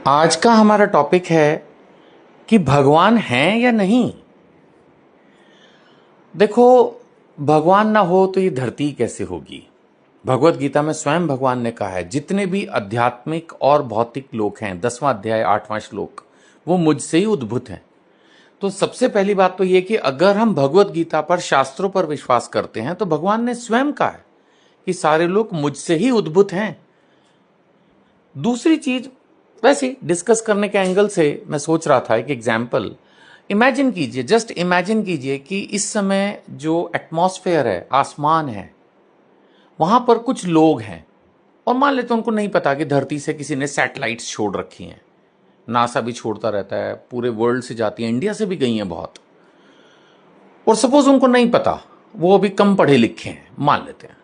आज का हमारा टॉपिक है कि भगवान हैं या नहीं। देखो, भगवान ना हो तो ये धरती कैसे होगी। भगवत गीता में स्वयं भगवान ने कहा है, जितने भी आध्यात्मिक और भौतिक लोक हैं, 10वां अध्याय 8वां श्लोक, वो मुझसे ही उद्भूत हैं। तो सबसे पहली बात तो ये कि अगर हम भगवत गीता पर, शास्त्रों पर विश्वास करते हैं तो भगवान ने स्वयं कहा है कि सारे लोग मुझसे ही उद्भूत हैं। दूसरी चीज, वैसे डिस्कस करने के एंगल से मैं सोच रहा था एक एग्जाम्पल इमेजिन कीजिए, जस्ट इमेजिन कीजिए कि इस समय जो एटमॉस्फेयर है, आसमान है, वहां पर कुछ लोग हैं और मान लेते उनको नहीं पता कि धरती से किसी ने सैटेलाइट्स छोड़ रखी हैं। नासा भी छोड़ता रहता है, पूरे वर्ल्ड से जाती है, इंडिया से भी गई हैं बहुत। और सपोज उनको नहीं पता, वो अभी कम पढ़े लिखे हैं मान लेते हैं,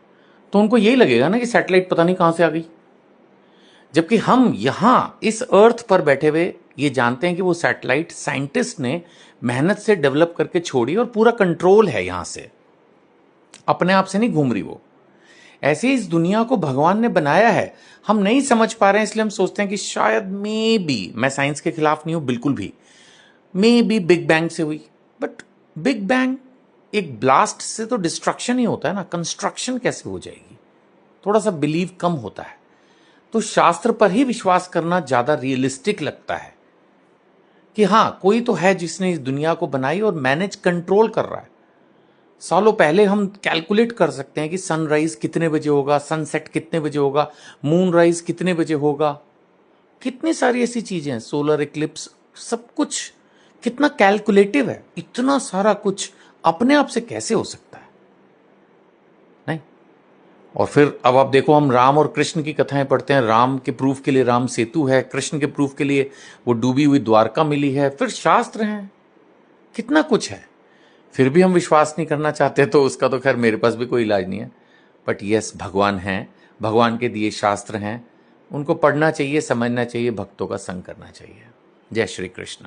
तो उनको यही लगेगा ना कि सैटेलाइट पता नहीं कहां से आ गई। जबकि हम यहां इस अर्थ पर बैठे हुए ये जानते हैं कि वो सैटेलाइट साइंटिस्ट ने मेहनत से डेवलप करके छोड़ी और पूरा कंट्रोल है, यहां से अपने आप से नहीं घूम रही वो। ऐसे इस दुनिया को भगवान ने बनाया है, हम नहीं समझ पा रहे हैं, इसलिए हम सोचते हैं कि शायद मे बी, मैं साइंस के खिलाफ नहीं हूं बिल्कुल भी, मे बी बिग बैंग से हुई। बट बिग बैंग एक ब्लास्ट से तो डिस्ट्रक्शन ही होता है ना, कंस्ट्रक्शन कैसे हो जाएगी। थोड़ा सा बिलीव कम होता है, तो शास्त्र पर ही विश्वास करना ज्यादा रियलिस्टिक लगता है कि हां, कोई तो है जिसने इस दुनिया को बनाई और मैनेज, कंट्रोल कर रहा है। सालों पहले हम कैलकुलेट कर सकते हैं कि सनराइज कितने बजे होगा, सनसेट कितने बजे होगा, मूनराइज कितने बजे होगा। कितनी सारी ऐसी चीजें हैं, सोलर इक्लिप्स, सब कुछ कितना कैलकुलेटिव है। इतना सारा कुछ अपने आप से कैसे हो सकता है? नहीं। और फिर अब आप देखो, हम राम और कृष्ण की कथाएं पढ़ते हैं, राम के प्रूफ के लिए राम सेतु है, कृष्ण के प्रूफ के लिए वो डूबी हुई द्वारका मिली है, फिर शास्त्र हैं, कितना कुछ है। फिर भी हम विश्वास नहीं करना चाहते, तो उसका तो खैर मेरे पास भी कोई इलाज नहीं है। बट यस, भगवान हैं, भगवान के दिए शास्त्र हैं, उनको पढ़ना चाहिए, समझना चाहिए, भक्तों का संग करना चाहिए। जय श्री कृष्ण।